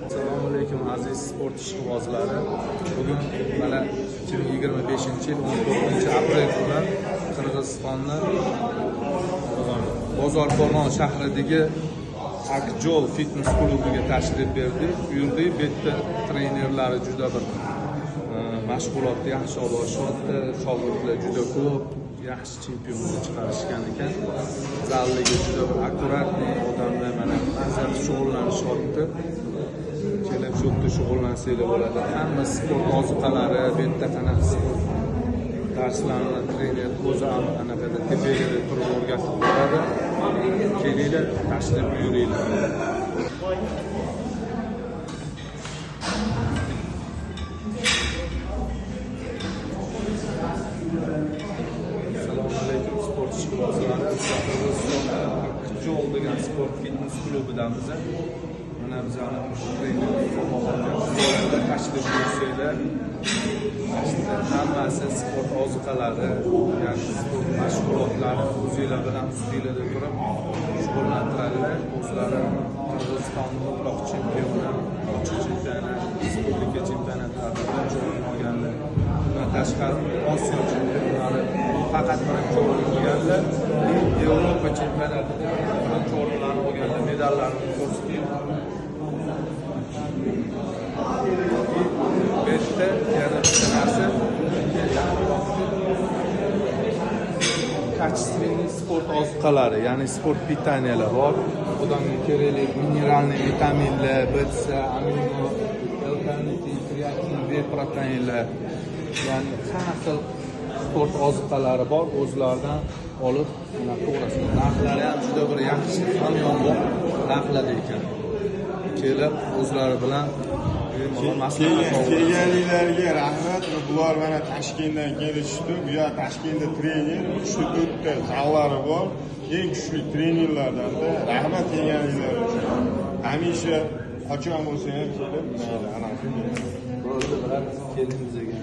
Assalomu alaykum aziz sport ishqibozlari. Bugun mana 2025-yil 14-aprel kuni Qirg'izistonning Bozorqo'rg'on shahridagi Akjol fitness klubiga tashrif berdik. Bu yerda bitta trenerlari juda bir mashg'ulotni yaxshi olib borishyapti. Shogirdlar juda ko'p, yaxshi chempionlar chiqarishgan ekan. Zalligi juda bir akkuratniy odamlar mana nazarda shug'ullanishyapti. Kelib shu yerda shug'ullansanglar bo'ladi. Hamma sport ozuqalari, bitta qanaqa sport darslarni trener o'zi anaqada tepaga turib o'rgatib beradi. Kelinglar, tashrif buyuringlar. Assalomu alaykum sport ishqibozlari. Qirg'izistonda Akjol degan sport fitness klubidamiz. Mana bizani trenerlar tashrif buyursanglar, hammasi sport ozuqalari, ya'ni sport mashg'ulotlari o'zinglar bilan ustinglarda turib shug'ullantiradilar. O'zlari Qirg'izistonning mutlaq chempioni, ochiq chempioni, respublika chempionatlarida joy olganlar. Bundan tashqari Osiyo chempionlari faqat birinchi o'rin olganlar, Yevropa chempionatida birinchi o'rinlarni olganlar, medallarni ko'rsatib bitta yana bitta narsa kачественный sport ozuqalari, ya'ni sport pitaniyalar bor. Odamga kerakli mineralniy vitaminlar, B2, amino, L-karnitin, kreatin, B-proteinlar, ya'ni har xil sport ozuqalari bor. O'zlaridan olib, mana to'g'risi narxlari ham juda bir yaxshi, hamyonbop narxlarda ekan. Kelib o'zlari bilan kelganliklariga rahmat. Bular mana Toshkentdan kelishdi. Bu yer Toshkentda trener, 3 ta zallari bor. Eng kuchli trenerlardan-da rahmat kelganliklari uchun. Hamisha qachon bo'lsa ham kelib, mana anaqa bo'ldi, keling bizga.